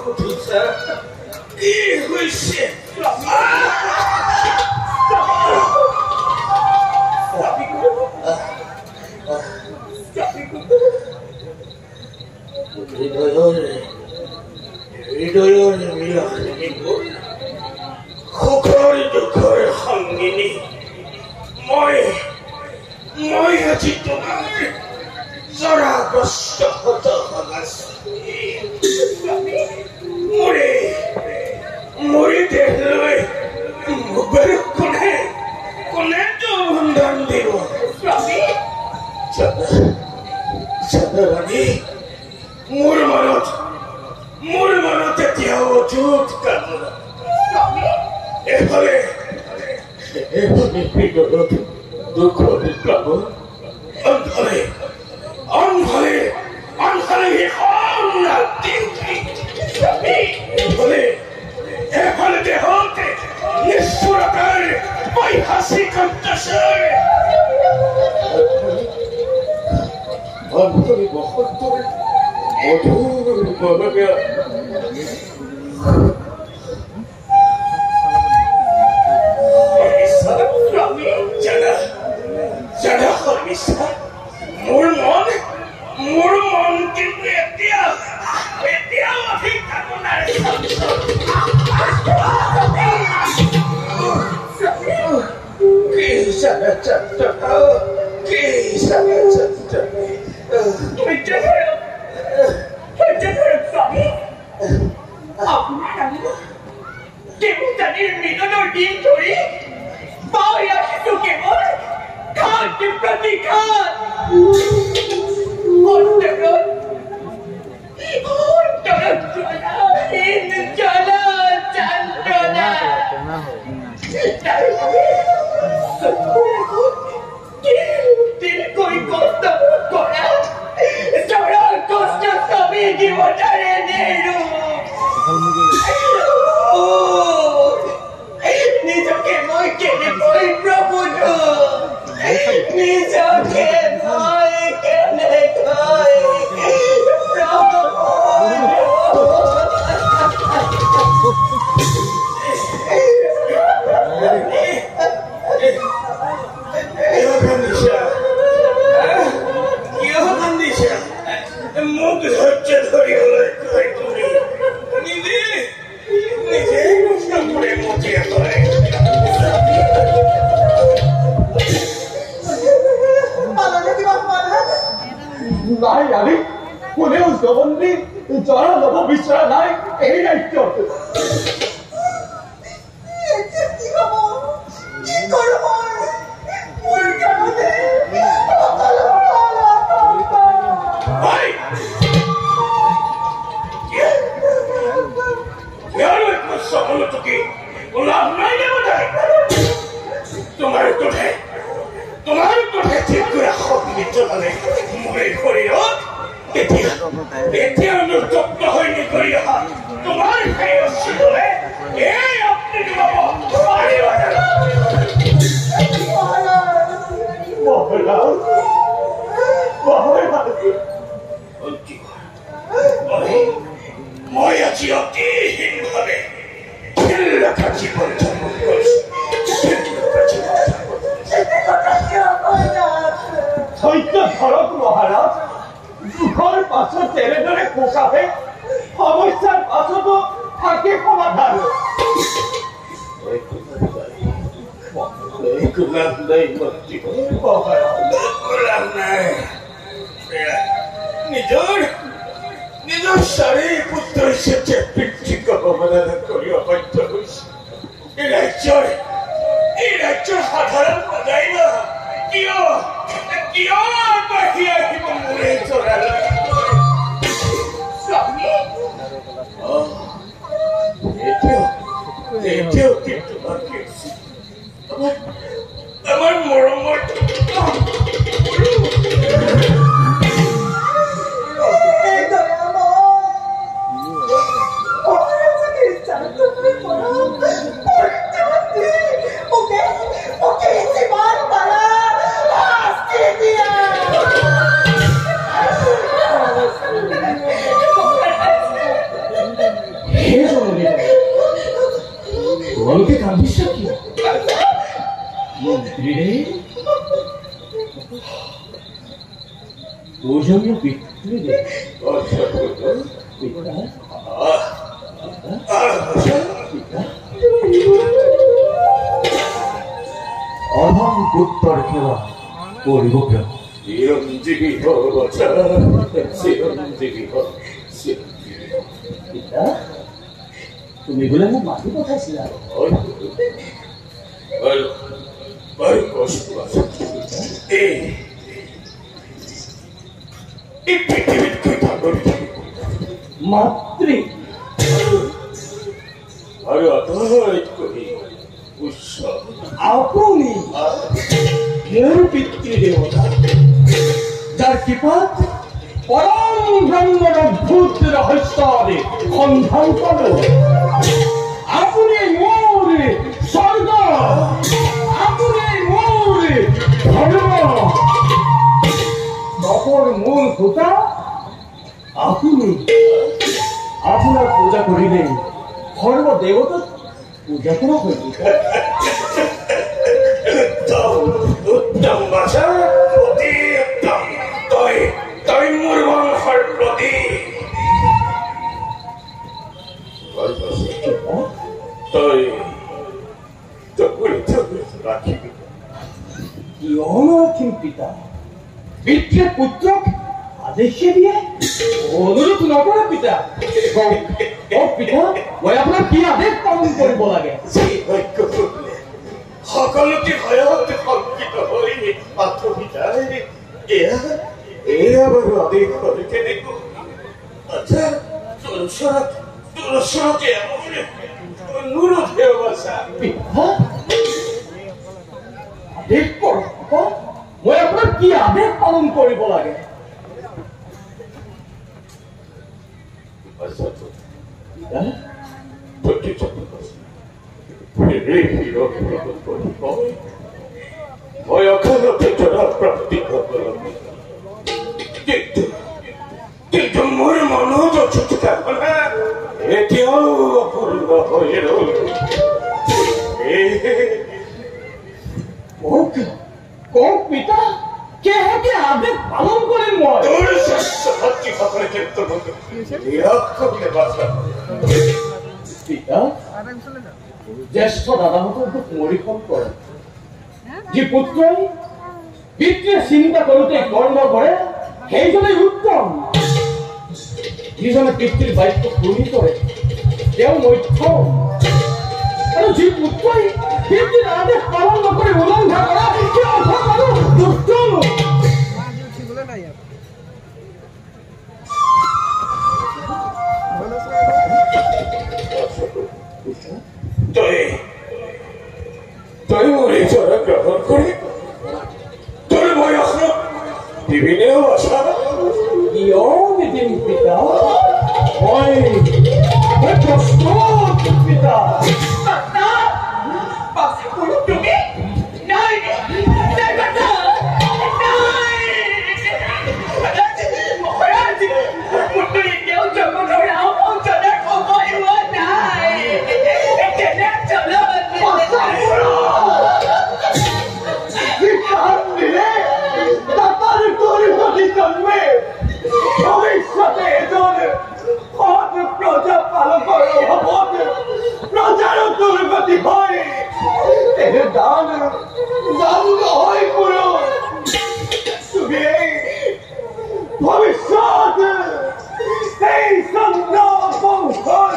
উঠিছে কি হৈছে হৃদয়ৰ মিলাখনিবোৰ সুখৰ দুখৰ সংগিনী মই আজি তোমাৰ জৰাগ্ৰস্ত মোৰে দেহ লৈ মোবাইল কোনে জন্ম দিব জানাৰাণী মোৰ মনত এতিয়াও অযুত কামনা এফালে হৃদয়ত দুখৰ প্লাৱন অনফালে এফালে দেহতে নিষ্ঠুৰতাৰ ঐহাসিক অত্যাচাৰ অন্তৰে বসন্তৰে মধুৰ বনগা জানা হৰিষা মোৰ মন কিন্তু এতিয়াও অধিক কামনাৰ দেৱতানীৰ মিলনৰ দিন ধৰি পাই ৰাখিছো কেৱল ঘাট প্ৰতিঘাত অন্তৰত জ্বালা যন্ত্ৰণা দিন কৰি কষ্ট কৰা চৰাৰ কষ্ট ছবি জীৱতাৰে নেৰু নিজকে মই কেনেকৈ প্ৰভুটো নিজকে মই কেনেকৈ মোক ধৈৰ্য ধৰিবলৈ কৈ তুমি নিজে কষ্ট কৰি মতিয়া কৰে নাই আমি কোনেও জবন্দি জৰা ল'ব বিচৰা নাই এই ৰাজ্যত তোমাৰ কথা ঠিক কৰা শক্তি জনালে মোৰ শৰীৰত এতিয়া অনুতপ্ত হৈ নিকৰি অহা তোমাৰ সেই অচিলে এই আপুনি মই আজি অতিহীনভাৱে জীৱন যাপন কৰিছো সত্য ধৰক মহাৰাজ দুখৰ পাছত এনেদৰে কোকাবে সমস্যাৰ পাছতো থাকে সমাধান নিজৰ চাৰি পুত্ৰ হিচাপে পিতৃক অৱমাননা কৰিব বাধ্য হৈছে এই ৰাজ্যৰ সাধাৰণ প্ৰজাই কিয় আগবাঢ়ি আহিব মোৰে জৰালৈ এতিয়াও কিন্তু বাকী আছে আমাৰ মৰমৰ তোমালোকে কান্দিছা কিয়? মন্ত্ৰীৰে পূজনীয় পিতৃৰে পিতা অধম পুত্ৰৰ সেৱা কৰিব কিয়? চিৰঞ্জীৱী বচা চিৰঞ্জীৱী পিতা তুমি বোলে মোক মাতি পঠাইছিলা। বাৰু কষ্ট আছে এই পৃথিৱীতকৈ ভাগৰি থাকিব মাতৃ আৰু আটাইতকৈ উচ্চ আপুনি মোৰ পিতৃদেৱতা, যাৰ কৃপাত পৰম ব্ৰহ্মৰ অদ্ভুত ৰহস্য সন্ধান পালো। আপুনি মোৰ স্বৰ্গ, আপুনি মোৰ ধৰ্ম, তপৰ মূল সূতা আপুনি। আপোনাৰ পূজা কৰিলে সৰ্বদেৱতাক পূজা কৰা হয়। উত্তম বাচা অতি উত্তম। তই মোৰ বংশৰ প্ৰতীক। তই ৰাখিবি কিয়নো ৰাখিম পিতা? পিতৃয়ে পুত্ৰক আদেশে দিয়ে, অনুৰোধ নকৰে পিতা। পিতা মই আপোনাক কি আদেশ পালন কৰিব লাগে? সকলোকে ভয়ত শংকিত হৈ আঁতৰি যায়। এয়া বাৰু আদেশ হয় কেনেকৈ? আচ্ছা তোৰ ওচৰত অনুৰোধ হে বাচা। পিতা আদেশ কৰক পিতা, মই আপোনাক কি আদেশ পালন কৰিব লাগে? মই অকালতে জৰা প্ৰাপ্তি হ'ব লাগে, কিন্তু মোৰ মনত অচুত কামনা এতিয়াও অপূৰ্ণ হৈ ৰ'ল। কওক পিতা, কেহেকে আদেশ পালন কৰিম মই? তোৰ ছাত্ৰ-ছাত্ৰীসকলে কিন্তু নিৰাশ কৰিলে বাচা। পিতা জ্যেষ্ঠ দাদাহঁতৰ দুখ মৰিখন কৰে। যি পুত্ৰই পিতৃয়ে চিন্তা কৰোঁতে কৰ্ম কৰে সেইজনে উত্তম। যিজনে পিতৃৰ বাক্য শুনি কৰে তেওঁ মধ্যম। আৰু যি পুত্ৰই পিতৃৰ আদেশ পালন নকৰি উলংঘা কৰা তেওঁ দুষ্টম। তই মোৰ এই জৰা গ্ৰহণ কৰি তোৰ বয়সত দিবিনেও আশা। কিয় নিদিম পিতা? মই প্ৰস্তুত পিতা। তুমি নাই মহাৰাজ, পুত্ৰী এতিয়াও জগতৰ অঞ্চলত সময় হোৱা নাই। ভৱিষ্যতে এজন সৎ প্ৰজা পালকৰ অভাৱত প্ৰজাৰ দুৰ্গতি হয়। দান নহয় কোনো। তুমি ভৱিষ্যত এই চন্দ্ৰ বংশৰ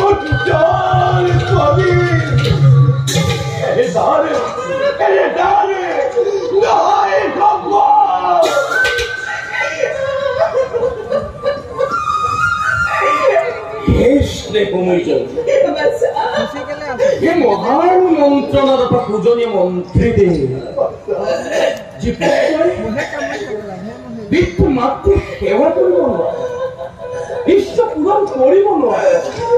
উজ্জ্বল কবি। দান নহয় সম্ভৱ। মহান মন্ত্ৰণাদাতা পূজনীয় মন্ত্ৰীদেৱ, যি পিতৃ মাতৃ সেৱা কৰিব নোৱাৰে, ইষ্ট পূৰণ কৰিব নোৱাৰে,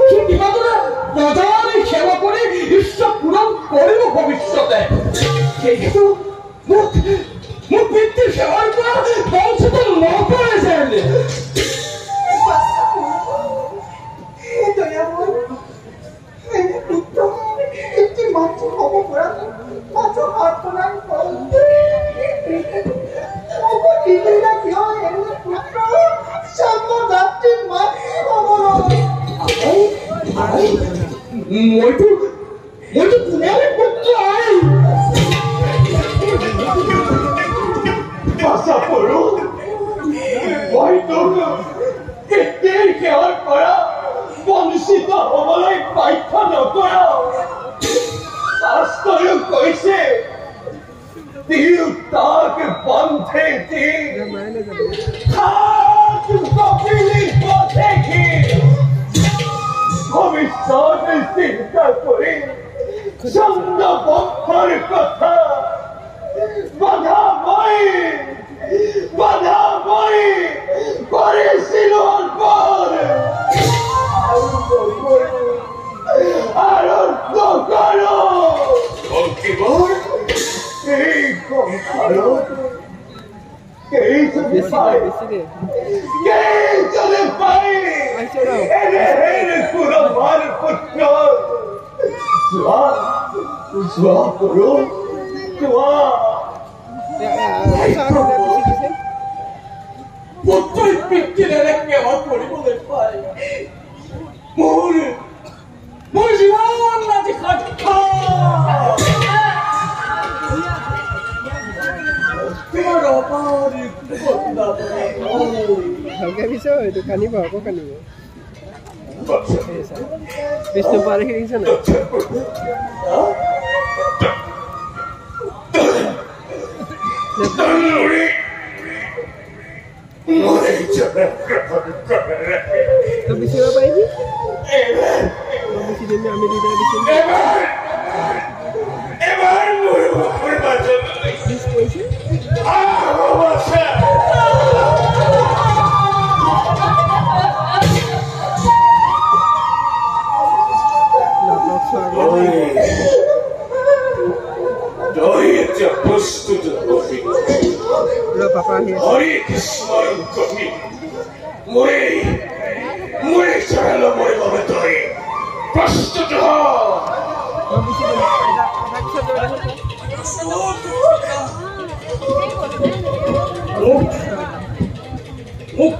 সি কিবাদৰে প্ৰজাৰ সেৱা কৰি ইষ্ট পূৰণ কৰিব ভৱিষ্যতে। সেইটো মোক পিতৃৰ সেৱাৰ পৰা বঞ্চিত নকৰে যেন। দয়াময় পুত্ৰ মইতো তোমাৰে পুত্ৰ আই আশা কৰো মই তোক কেতিয়াই সেৱাৰ পৰা বঞ্চিত হবলৈ বাধ্য নকৰা শাস্ত্ৰও কৈছে তাক বন্ধে দি ভবিষ্যতে চিন্তা কৰি চন্দ্ৰ বংশৰ কথা বাধা মই কৰিছিলো আৰু নকৰো কিবোৰ এই সংসাৰত কেইজনে পাই এনে কুৰবাৰ পুত্ৰ যোৱা কৰো পুত্ৰই পিতৃৰে সেৱা কৰিবলৈ পাই মোৰ জীৱন আজি ভালকে পিছে এইটো কান্দিব আকৌ কান্দিব বিষ্ণু পাৰে শিকিছে না তো বেছিব পাৰিবি বেছি দিন আমি দুটাই বেছি এবাৰ মোৰ বাচন কৈছে প্রস্তুত হরে কৃষ্ণ কবি মোরে চড়ালো মোরে বাবা তরে প্রস্তুত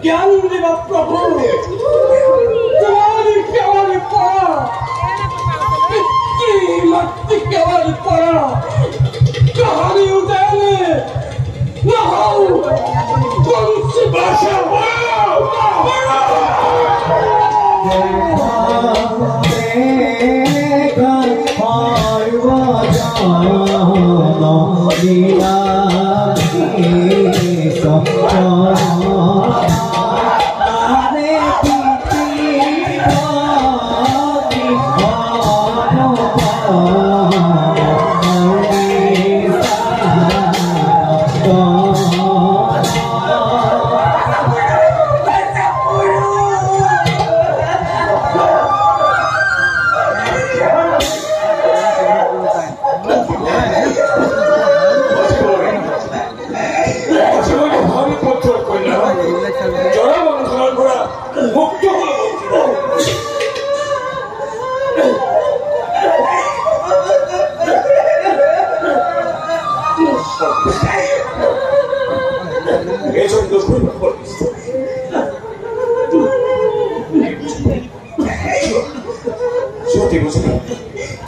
জ্ঞান দেবা প্রভু তোমার কেবল পড়া মাতৃ কেবল পড়া কাহারি উদাহরণে না হও বংশী ভাষা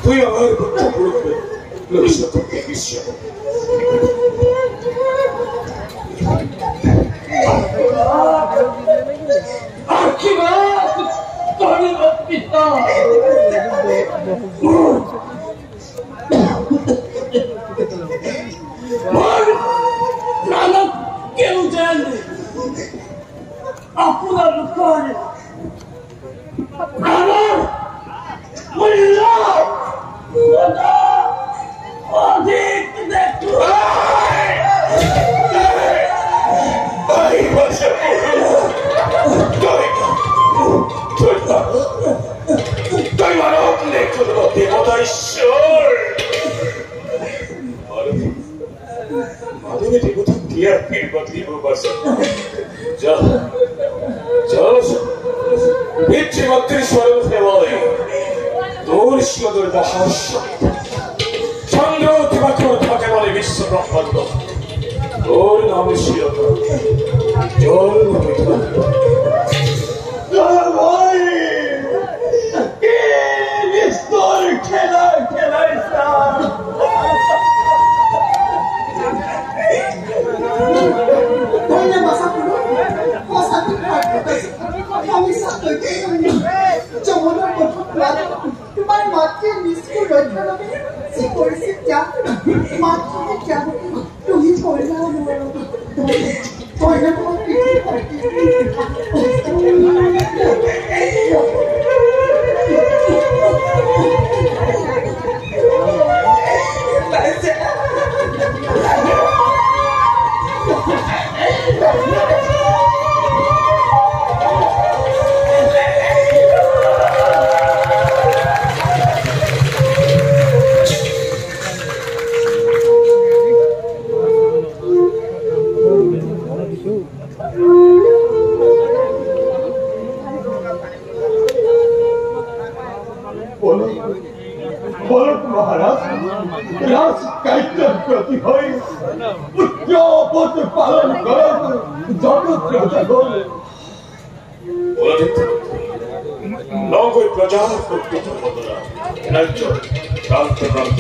তুই আমার কেউ জানে আপনার ঘরে আমার মূল্য অধিক দেখো তুই মানব লেখো দেবতা ঈশ্বর মানবে দেবতা দিয়া নির্বাচিত যা পিতৃমাতৃর স্মরণ সেবায় তোর শিওদের মহাস্য চন্দ্র দিবাকর থাকে বলে বিশ্ব ব্রহ্মাণ্ড তোর নাম শিওদ জল বিস্তর তোমার মাতৃ নিষ্ঠুর রক্ষণে সে করেছে যা মাতৃকে যাবো তুমি কইলাও কইলা তোমার মহারাজ রাজকার্যের প্রতি হয়ে উচ্চ পদ পালন করেন জগৎ প্রজাগণ নগর প্রজার প্রত্যেক রাজ্য প্রান্ত প্রান্ত